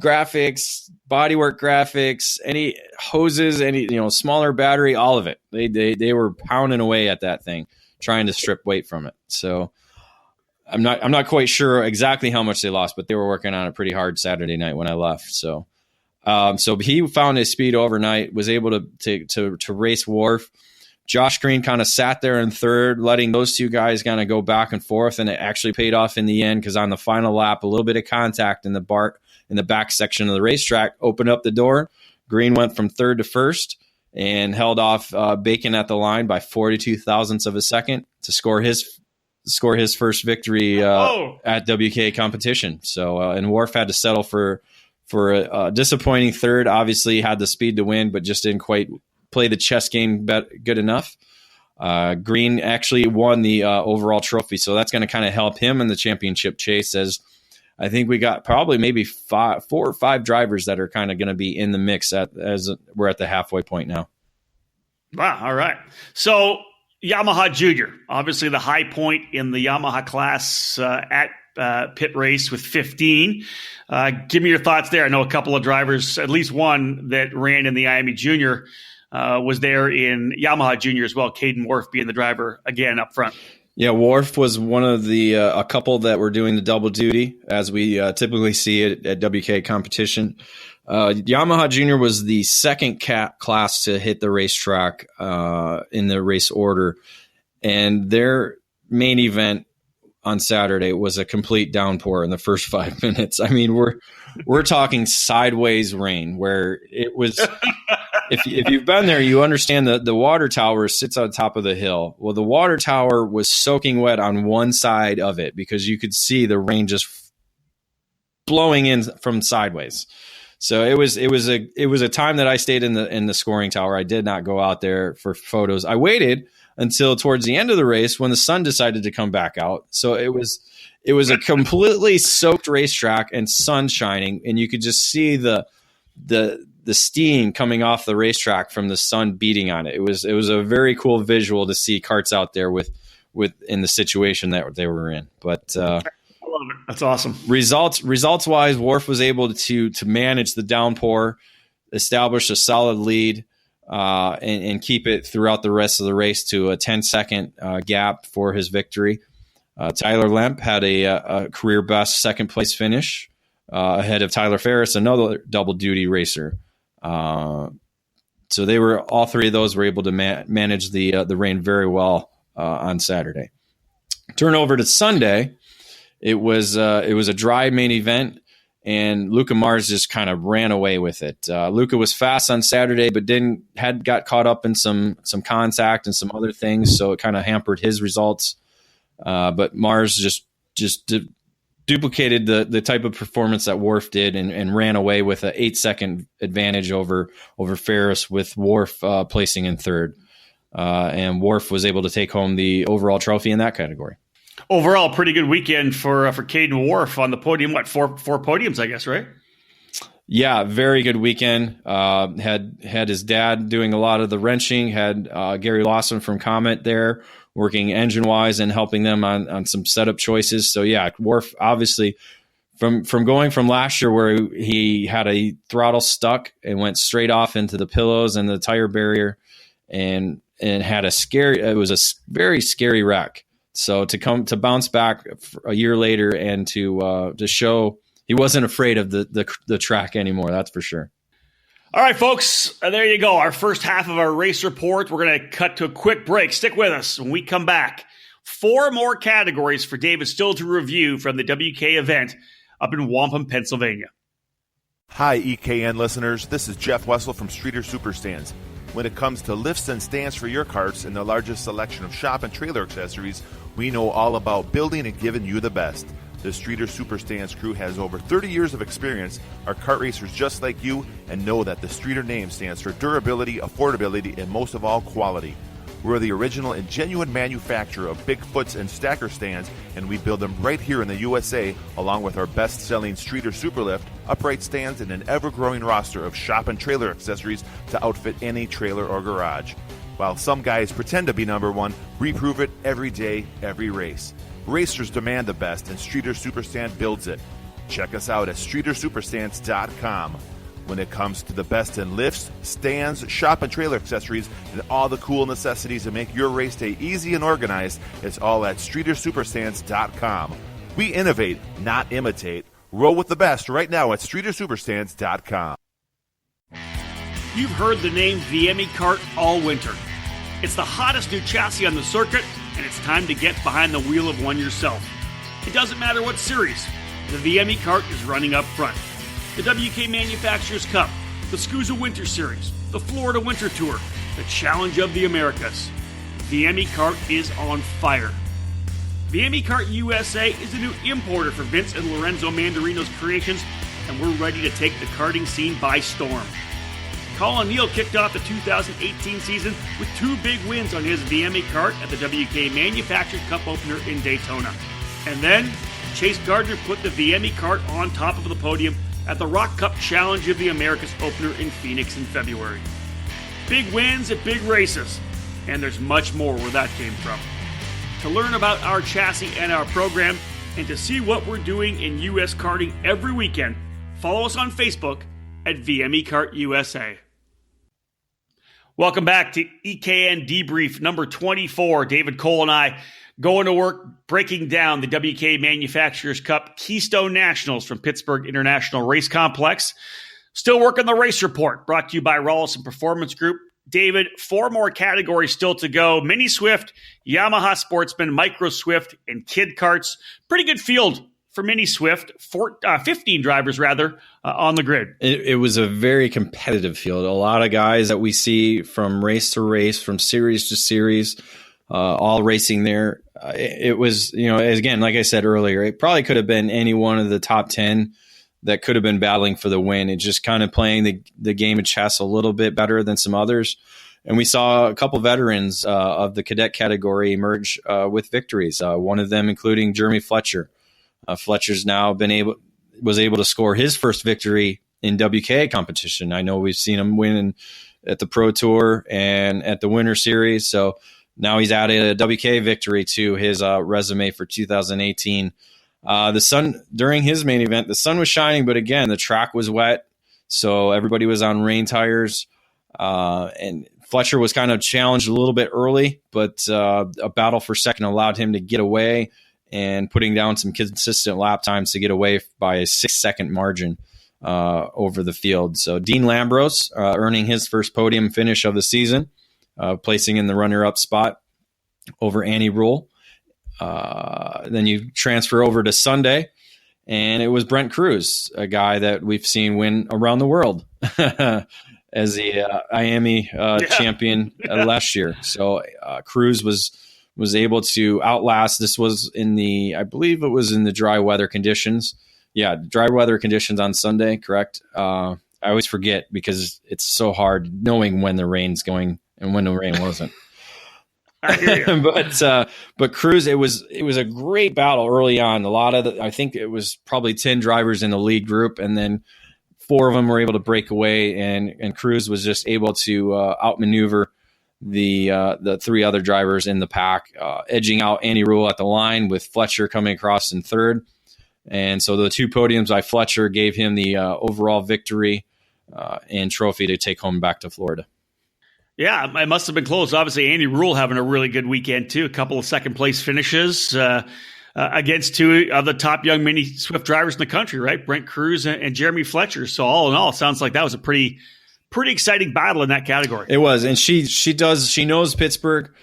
graphics, bodywork graphics, any hoses, any smaller battery, all of it. They were pounding away at that thing, trying to strip weight from it. So I'm not quite sure exactly how much they lost, but they were working on it pretty hard Saturday night when I left. So he found his speed overnight, was able to race Wharf. Josh Green kind of sat there in third, letting those two guys kind of go back and forth, and it actually paid off in the end because on the final lap, a little bit of contact in the back section of the racetrack opened up the door. Green went from third to first and held off Bacon at the line by 42 thousandths of a second to score his first victory at WK competition. So and Wharf had to settle for a disappointing third. Obviously had the speed to win, but just didn't quite play the chess game good enough. Green actually won the overall trophy, so that's going to kind of help him in the championship chase, as I think we got probably maybe 4 or 5 drivers that are kind of going to be in the mix as we're at the halfway point now. Wow. All right. So Yamaha Junior, obviously the high point in the Yamaha class at pit race with 15. Give me your thoughts there. I know a couple of drivers, at least one that ran in the IAME Junior, was there in Yamaha Junior as well. Caden Wharf being the driver again up front. Yeah, Wharf was one of the a couple that were doing the double duty, as we typically see it at WK competition. Yamaha Junior was the second class to hit the racetrack in the race order, and their main event on Saturday was a complete downpour in the first 5 minutes. I mean, we're talking sideways rain, where it was. If you've been there, you understand that the water tower sits on top of the hill. Well, the water tower was soaking wet on one side of it because you could see the rain just blowing in from sideways. So it was a time that I stayed in the scoring tower. I did not go out there for photos. I waited until towards the end of the race when the sun decided to come back out. So it was a completely soaked racetrack and sun shining, and you could just see the steam coming off the racetrack from the sun beating on it. It was a very cool visual to see karts out there with in the situation that they were in. But I love it. That's awesome. Results wise, Wharf was able to manage the downpour, establish a solid lead, and keep it throughout the rest of the race to a 10-second gap for his victory. Tyler Lemp had a career best second place finish ahead of Tyler Ferris, another double duty racer. So all three of those were able to manage the rain very well on Saturday. Turn over to Sunday. It was a dry main event, and Luca Mars just kind of ran away with it. Luca was fast on Saturday, but got caught up in some contact and some other things, so it kind of hampered his results. But Mars just duplicated the type of performance that Wharf did and ran away with an 8-second advantage over Ferris, with Wharf placing in third. And Wharf was able to take home the overall trophy in that category. Overall, pretty good weekend for Caden Wharf on the podium. What, four podiums, I guess, right? Yeah, very good weekend. Had his dad doing a lot of the wrenching. Had Gary Lawson from Comet there working engine-wise and helping them on some setup choices. So, yeah, Wharf obviously from going from last year where he had a throttle stuck and went straight off into the pillows and the tire barrier and had it was a very scary wreck. So to bounce back a year later and to show he wasn't afraid of the track anymore, that's for sure. All right, folks, there you go. Our first half of our race report. We're going to cut to a quick break. Stick with us. When we come back, 4 more categories for David still to review from the WK event up in Wampum, Pennsylvania. Hi, EKN listeners. This is Jeff Wessel from Streeter Superstands. When it comes to lifts and stands for your carts and the largest selection of shop and trailer accessories, we know all about building and giving you the best. The Streeter Superstands crew has over 30 years of experience, are kart racers just like you, and know that the Streeter name stands for durability, affordability, and most of all, quality. We're the original and genuine manufacturer of Bigfoots and stacker stands, and we build them right here in the USA, along with our best-selling Streeter Superlift, upright stands, and an ever-growing roster of shop and trailer accessories to outfit any trailer or garage. While some guys pretend to be number one, we prove it every day, every race. Racers demand the best, and Streeter Superstand builds it. Check us out at StreeterSuperstands.com. When it comes to the best in lifts, stands, shop and trailer accessories, and all the cool necessities to make your race day easy and organized, it's all at StreeterSuperstands.com. We innovate, not imitate. Roll with the best right now at StreeterSuperstands.com. You've heard the name VME Kart all winter. It's the hottest new chassis on the circuit, and it's time to get behind the wheel of one yourself. It doesn't matter what series, the VME Kart is running up front. The WK Manufacturers Cup, the SCUSA Winter Series, the Florida Winter Tour, the Challenge of the Americas. VME Kart is on fire. VME Kart USA is a new importer for Vince and Lorenzo Mandarino's creations, and we're ready to take the karting scene by storm. Colin Neal kicked off the 2018 season with 2 big wins on his VME Kart at the WK Manufacturers Cup opener in Daytona. And then, Chase Gardner put the VME Kart on top of the podium at the Rock Cup Challenge of the Americas opener in Phoenix in February. Big wins at big races, and there's much more where that came from. To learn about our chassis and our program, and to see what we're doing in U.S. karting every weekend, follow us on Facebook at VME Kart USA. Welcome back to EKN Debrief number 24. David Cole and I going to work breaking down the WK Manufacturers Cup Keystone Nationals from Pittsburgh International Race Complex. Still working the race report, brought to you by Rawlson Performance Group. David, 4 more categories still to go. Mini Swift, Yamaha Sportsman, Micro Swift, and Kid Karts. Pretty good field for Mini Swift. 15 drivers, on the grid. It was a very competitive field. A lot of guys that we see from race to race, from series to series, all racing there. It was, again, like I said earlier, it probably could have been any one of the top 10 that could have been battling for the win. It's just kind of playing the game of chess a little bit better than some others. And we saw a couple veterans of the cadet category emerge with victories. One of them including Jeremy Fletcher. Fletcher's now was able to score his first victory in WK competition. I know we've seen him win at the Pro Tour and at the Winter Series. So now he's added a WK victory to his resume for 2018. The sun during his main event, the sun was shining, but again, the track was wet. So everybody was on rain tires. And Fletcher was kind of challenged a little bit early, but a battle for second allowed him to get away and putting down some consistent lap times to get away by a 6-second margin over the field. So Dean Lambros earning his first podium finish of the season, placing in the runner-up spot over Annie Rule. Then you transfer over to Sunday, and it was Brent Cruz, a guy that we've seen win around the world as the IAME champion last year. So Cruz was able to outlast. This was I believe it was in the dry weather conditions. Yeah, dry weather conditions on Sunday, correct? I always forget because it's so hard knowing when the rain's going and when the rain wasn't. I hear you. But Cruz, it was a great battle early on. I think it was probably 10 drivers in the lead group, and then 4 of them were able to break away, and Cruz was just able to outmaneuver the 3 other drivers in the pack, edging out Andy Rule at the line with Fletcher coming across in third. And so the 2 podiums by Fletcher gave him the overall victory and trophy to take home back to Florida. Yeah, it must have been close. Obviously, Andy Rule having a really good weekend, too. A couple of second-place finishes against 2 of the top young Mini Swift drivers in the country, right? Brent Cruz and Jeremy Fletcher. So all in all, it sounds like that was a pretty exciting battle in that category. It was, and she knows Pittsburgh.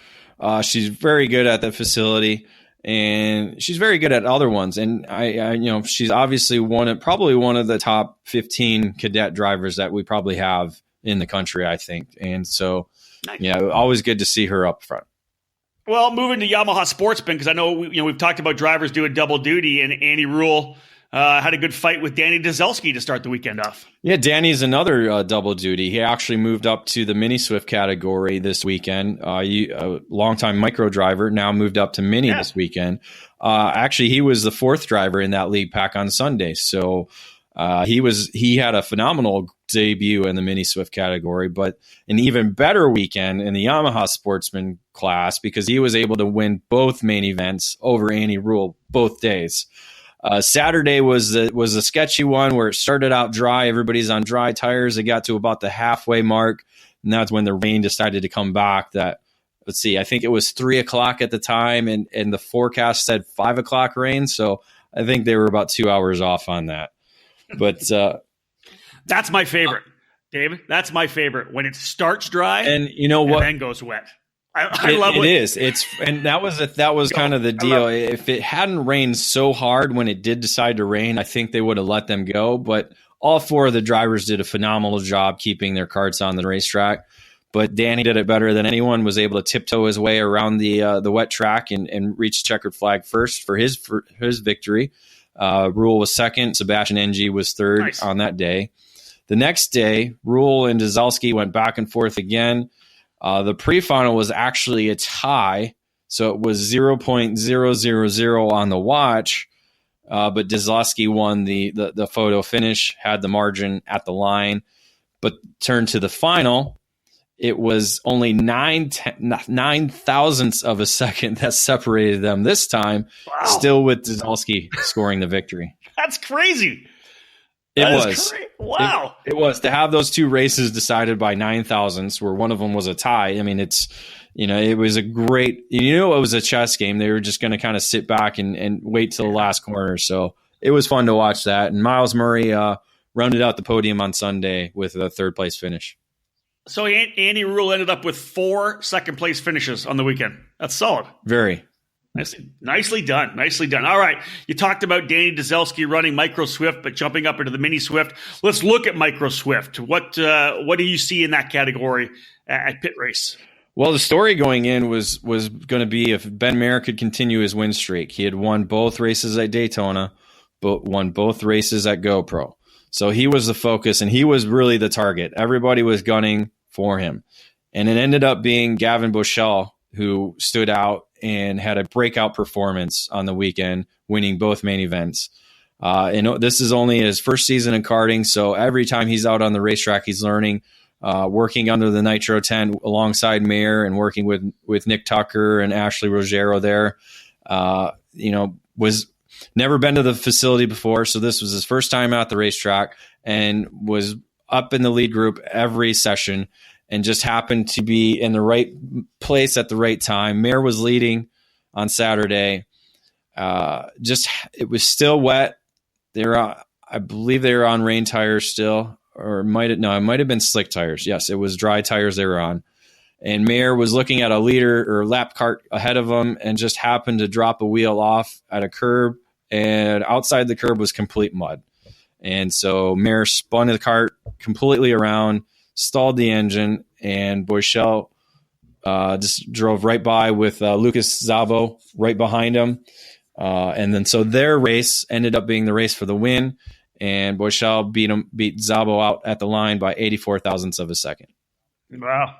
She's very good at that facility, and she's very good at other ones. And I she's obviously probably one of the top 15 cadet drivers that we probably have in the country, I think. And so, nice. Yeah, always good to see her up front. Well, moving to Yamaha Sportsman, because I know we've talked about drivers doing double duty, and Andy Rule had a good fight with Danny Dzelski to start the weekend off. Yeah, Danny's another double duty. He actually moved up to the Mini Swift category this weekend. A longtime micro driver, now moved up to Mini this weekend. Actually, he was the 4th driver in that lead pack on Sunday. So he had a phenomenal debut in the Mini Swift category, but an even better weekend in the Yamaha Sportsman class because he was able to win both main events over Andy Rule both days. Saturday was a sketchy one where it started out dry. Everybody's on dry tires. It got to about the halfway mark, and that's when the rain decided to come back. I think it was 3:00 at the time, and the forecast said 5:00 rain. So I think they were about 2 hours off on that. But that's my favorite, David. That's my favorite when it starts dry and you know what, and then goes wet. I love it. It is. And that was kind of the deal. If it hadn't rained so hard when it did decide to rain, I think they would have let them go. But all 4 of the drivers did a phenomenal job keeping their karts on the racetrack. But Danny did it better than anyone. Was able to tiptoe his way around the wet track and reach checkered flag first for his victory. Rule was second. Sebastian Ng was third on that day. The next day, Rule and Dzelski went back and forth again. The pre-final was actually a tie, so it was 0.000 on the watch, but Dzelski won the photo finish, had the margin at the line, but turned to the final. It was only 9 thousandths of a second that separated them this time, still with Dzelski scoring the victory. That's crazy. It was. Wow. It was to have those two races decided by 9,000ths, where one of them was a tie. I mean, it was a great, it was a chess game. They were just going to kind of sit back and wait till the last corner. So it was fun to watch that. And Miles Murray rounded out the podium on Sunday with a third place finish. So Andy Rule ended up with 4 second place finishes on the weekend. That's solid. Very. Nicely done. Nicely done. All right. You talked about Danny Dezelski running Micro Swift, but jumping up into the Mini Swift. Let's look at Micro Swift. What do you see in that category at Pit Race? Well, the story going in was going to be if Ben Mayer could continue his win streak. He had won both races at Daytona, but won both races at GoPro. So he was the focus, and he was really the target. Everybody was gunning for him. And it ended up being Gavin Bushell who stood out and had a breakout performance on the weekend, winning both main events. And this is only his first season in karting, so every time he's out on the racetrack, he's learning, working under the Nitro 10 alongside Mayer and working with Nick Tucker and Ashley Rogero there. Was never been to the facility before, so this was his first time at the racetrack and was up in the lead group every session and just happened to be in the right place at the right time. Mayer was leading on Saturday. It was still wet. I believe they were on rain tires still, or it might have been slick tires. Yes, it was dry tires they were on. And Mayer was looking at a leader or lap cart ahead of him and just happened to drop a wheel off at a curb, and outside the curb was complete mud. And so Mayer spun the cart completely around, stalled the engine, and Boychelle just drove right by with Lucas Szabo right behind him. And then so their race ended up being the race for the win, and Boychelle beat Szabo out at the line by 84 thousandths of a second. Wow.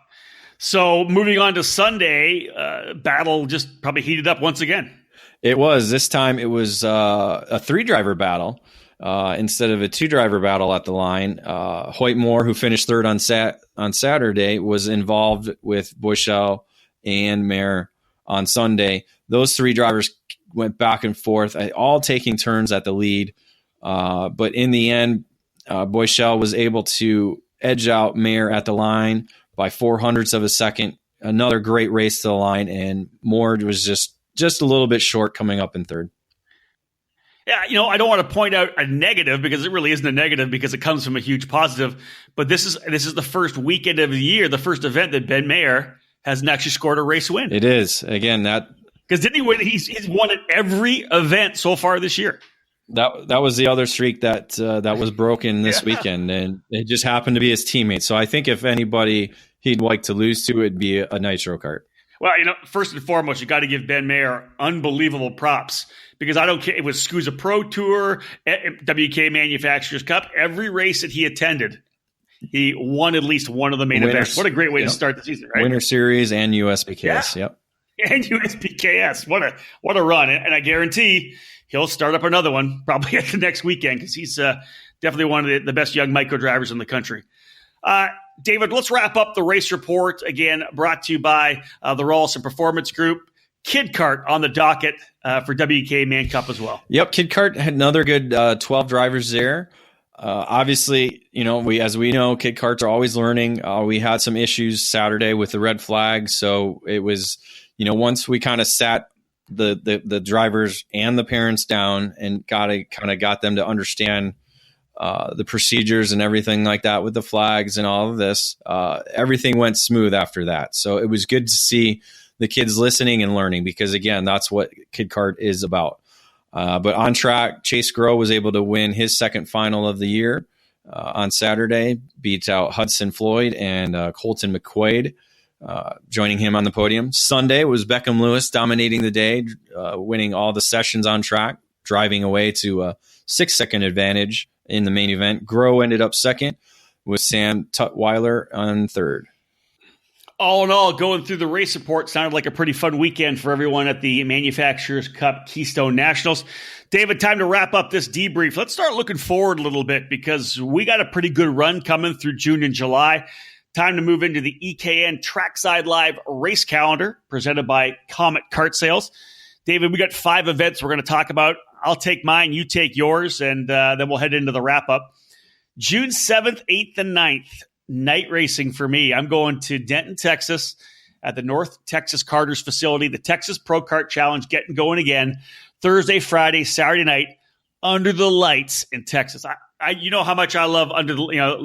So moving on to Sunday, battle just probably heated up once again. It was. This time it was a 3-driver battle. Instead of a 2-driver battle at the line. Hoyt Moore, who finished third on Saturday, was involved with Boychelle and Mayer on Sunday. Those 3 drivers went back and forth, all taking turns at the lead. But in the end, Boychelle was able to edge out Mayer at the line by 0.04 of a second. Another great race to the line, and Moore was just a little bit short coming up in third. Yeah, I don't want to point out a negative because it really isn't a negative because it comes from a huge positive. But this is the first weekend of the year, the first event that Ben Mayer hasn't actually scored a race win. It is. Again, because didn't he win? He's won at every event so far this year. That was the other streak that was broken this weekend, and it just happened to be his teammate. So I think if anybody he'd like to lose to, it'd be a nitro kart. Well, first and foremost, you got to give Ben Mayer unbelievable props because I don't care. It was SCUSA Pro Tour, WK Manufacturers Cup. Every race that he attended, he won at least one of the main events. What a great way to start the season, right? Winter Series and USBKS, yep. And USBKS. What a run. And I guarantee he'll start up another one probably at the next weekend because he's definitely one of the best young micro drivers in the country. David, let's wrap up the race report, again, brought to you by the Rawlson Performance Group. Kid Kart on the docket for WK Man Cup as well. Yep, Kid Kart had another good 12 drivers there. Obviously, as we know, Kid Karts are always learning. We had some issues Saturday with the red flag, so it was, once we kind of sat the drivers and the parents down and got them to understand the procedures and everything like that with the flags and all of this, everything went smooth after that. So it was good to see the kids listening and learning because, again, that's what Kid Kart is about. But on track, Chase Groh was able to win his second final of the year on Saturday, beat out Hudson Floyd and Colton McQuaid, joining him on the podium. Sunday was Beckham Lewis dominating the day, winning all the sessions on track, driving away to a 6-second advantage in the main event. Groh ended up second with Sam Tutwiler on third. All in all, going through the race report sounded like a pretty fun weekend for everyone at the Manufacturers Cup Keystone Nationals. David, time to wrap up this debrief. Let's start looking forward a little bit because we got a pretty good run coming through June and July. Time to move into the EKN Trackside Live race calendar presented by Comet Kart Sales. David, we got 5 events we're going to talk about. I'll take mine, you take yours, and then we'll head into the wrap-up. June 7th, 8th, and 9th, night racing for me. I'm going to Denton, Texas at the North Texas Karters facility. The Texas Pro Kart Challenge getting going again. Thursday, Friday, Saturday night, under the lights in Texas. You know how much I love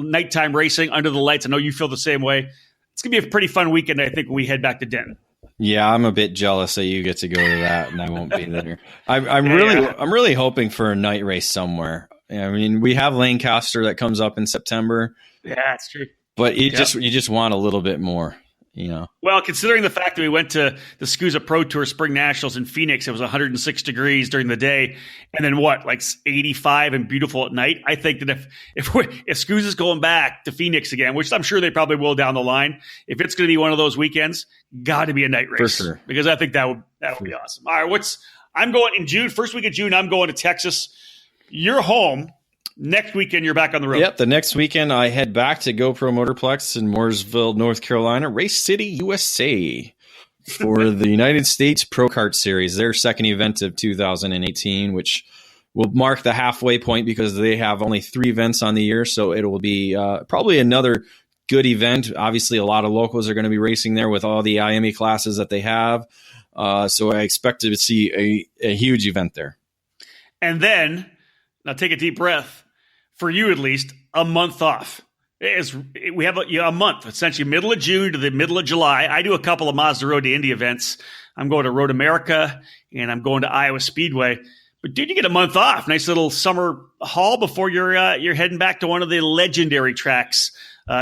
nighttime racing under the lights. I know you feel the same way. It's going to be a pretty fun weekend, I think, when we head back to Denton. Yeah, I'm a bit jealous that you get to go to that and I won't be there. I'm really hoping for a night race somewhere. I mean, we have Lancaster that comes up in September. Yeah, that's true. But you just want a little bit more, Well, considering the fact that we went to the SCUSA Pro Tour Spring Nationals in Phoenix, it was 106 degrees during the day, and then 85 and beautiful at night. I think that if SCUSA's going back to Phoenix again, which I'm sure they probably will down the line, if it's going to be one of those weekends, got to be a night race for sure. Because I think that would be awesome. All right, I'm going in June, first week of June. I'm going to Texas. You're home. Next weekend, you're back on the road. Yep, the next weekend I head back to GoPro Motorplex in Mooresville, North Carolina, Race City, USA, for the United States Pro Kart Series, their second event of 2018, which will mark the halfway point because they have only 3 events on the year, so it will be probably another good event. Obviously, a lot of locals are going to be racing there with all the IME classes that they have, so I expect to see a huge event there. And then, now take a deep breath. For you, at least, a month off. We have a month, essentially middle of June to the middle of July. I do a couple of Mazda Road to Indy events. I'm going to Road America, and I'm going to Iowa Speedway. But dude, you get a month off. Nice little summer haul before you're heading back to one of the legendary tracks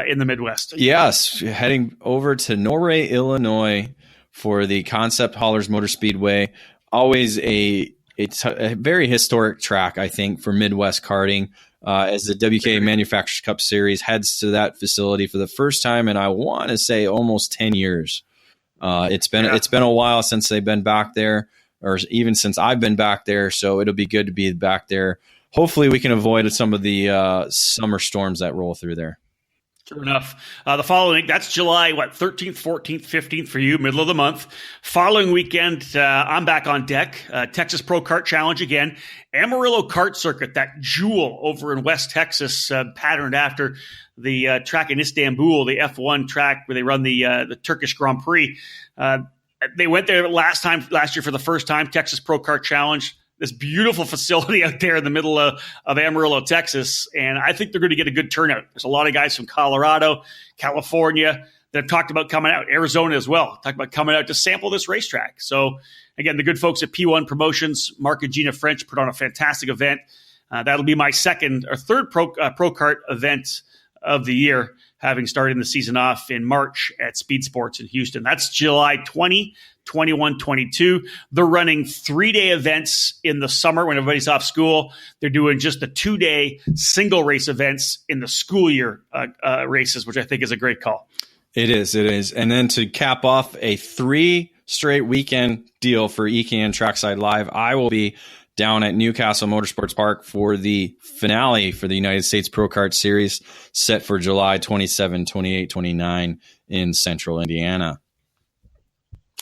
in the Midwest. Yes, heading over to Norway, Illinois for the Concept Haulers Motor Speedway. Always it's a very historic track, I think, for Midwest karting. As the WK Manufacturers Cup Series heads to that facility for the first time, and I want to say almost 10 years. It's been a while since they've been back there, or even since I've been back there. So it'll be good to be back there. Hopefully, we can avoid some of the summer storms that roll through there. Sure enough. The following, that's July, 13th, 14th, 15th for you, middle of the month. Following weekend, I'm back on deck. Texas Pro Kart Challenge again. Amarillo Kart Circuit, that jewel over in West Texas, patterned after the track in Istanbul, the F1 track where they run the Turkish Grand Prix. They went there last year for the first time, Texas Pro Kart Challenge. This beautiful facility out there in the middle of Amarillo, Texas. And I think they're going to get a good turnout. There's a lot of guys from Colorado, California that have talked about coming out, Arizona as well, talked about coming out to sample this racetrack. So, again, the good folks at P1 Promotions, Mark and Gina French, put on a fantastic event. That'll be my third Pro Kart event of the year, having started the season off in March at Speed Sports in Houston. That's July 20, 21, 22. They're running 3-day events in the summer when everybody's off school. They're doing just the 2-day single race events in the school year races, which I think is a great call. It is. And then to cap off a 3 straight weekend deal for EKN Trackside Live, I will be down at Newcastle Motorsports Park for the finale for the United States Pro Kart Series, set for July 27, 28, 29 in central Indiana.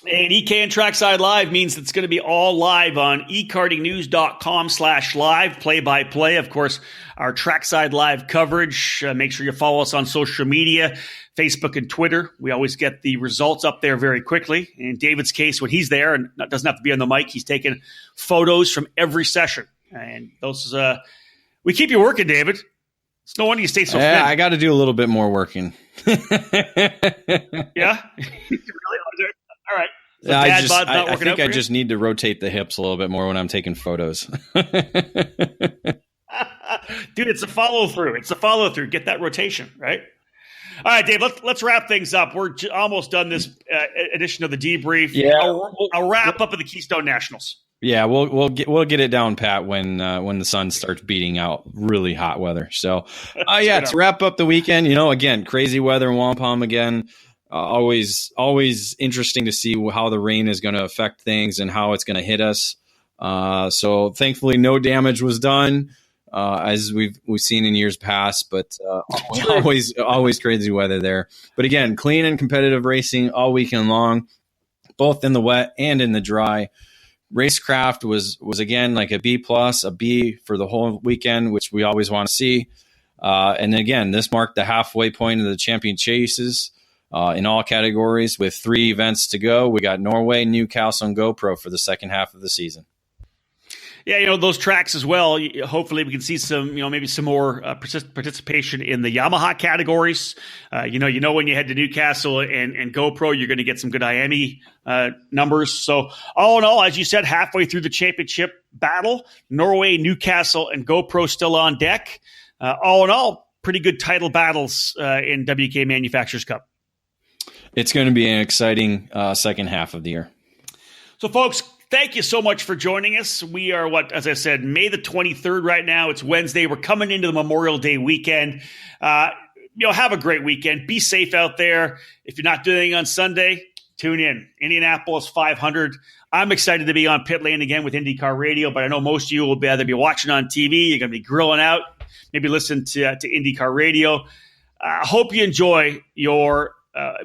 And EKN Trackside Live means it's going to be all live on ekartingnews.com/live, play-by-play. Of course, our Trackside Live coverage. Make sure you follow us on social media, Facebook and Twitter. We always get the results up there very quickly. In David's case, when he's there and doesn't have to be on the mic, he's taking photos from every session. And those, we keep you working, David. It's no wonder you stay so fit. I got to do a little bit more working. Yeah? All right. So I think I just need to rotate the hips a little bit more when I'm taking photos. Dude, it's a follow through. Get that rotation, right? All right, Dave, let's wrap things up. We're almost done this edition of the debrief. Yeah. I'll wrap up at the Keystone Nationals. Yeah, we'll get it down pat when the sun starts beating out really hot weather. So, to wrap up the weekend, again, crazy weather in Wampum again. Always interesting to see how the rain is going to affect things and how it's going to hit us. So thankfully, no damage was done, as we've seen in years past. But always crazy weather there. But again, clean and competitive racing all weekend long, both in the wet and in the dry. Racecraft was again like a B+, a B for the whole weekend, which we always want to see. And again, this marked the halfway point of the champion chases in all categories. With 3 events to go, we got Norway, Newcastle, and GoPro for the second half of the season. Yeah, those tracks as well. Hopefully, we can see some, maybe some more participation in the Yamaha categories. When you head to Newcastle and GoPro, you're going to get some good IME numbers. So, all in all, as you said, halfway through the championship battle, Norway, Newcastle, and GoPro still on deck. All in all, pretty good title battles in WK Manufacturers Cup. It's going to be an exciting second half of the year. So, folks, thank you so much for joining us. We are, as I said, May the 23rd right now. It's Wednesday. We're coming into the Memorial Day weekend. Have a great weekend. Be safe out there. If you're not doing anything on Sunday, tune in. Indianapolis 500. I'm excited to be on pit lane again with IndyCar Radio, but I know most of you will either be watching on TV, you're going to be grilling out, maybe listen to IndyCar Radio. I hope you enjoy your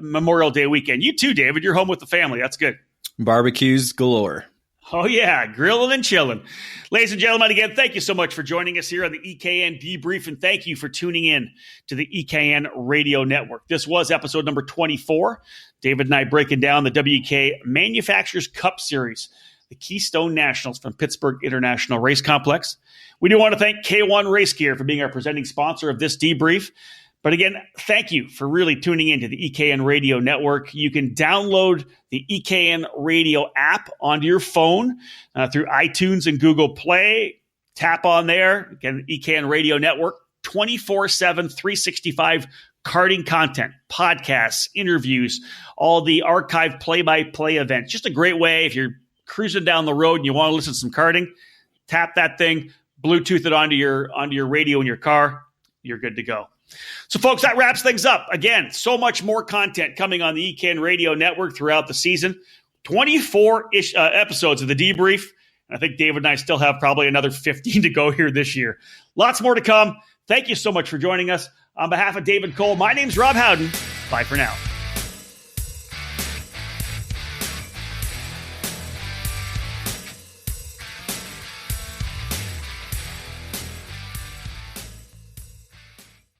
Memorial Day weekend. You too, David. You're home with the family. That's good. Barbecues galore. Oh, yeah, grilling and chilling. Ladies and gentlemen, again, thank you so much for joining us here on the EKN Debrief, and thank you for tuning in to the EKN Radio Network. This was episode number 24. David and I breaking down the WK Manufacturers Cup Series, the Keystone Nationals from Pittsburgh International Race Complex. We do want to thank K1 Race Gear for being our presenting sponsor of this debrief. But again, thank you for really tuning into the EKN Radio Network. You can download the EKN Radio app onto your phone through iTunes and Google Play. Tap on there. Again, EKN Radio Network, 24/7, 365 karting content, podcasts, interviews, all the archived play-by-play events. Just a great way if you're cruising down the road and you want to listen to some karting, tap that thing, Bluetooth it onto your radio in your car. You're good to go. So, folks, that wraps things up. Again, so much more content coming on the EKN Radio Network throughout the season. 24-ish episodes of the debrief. I think David and I still have probably another 15 to go here this year. Lots more to come. Thank you so much for joining us. On behalf of David Cole, my name's Rob Howden. Bye for now.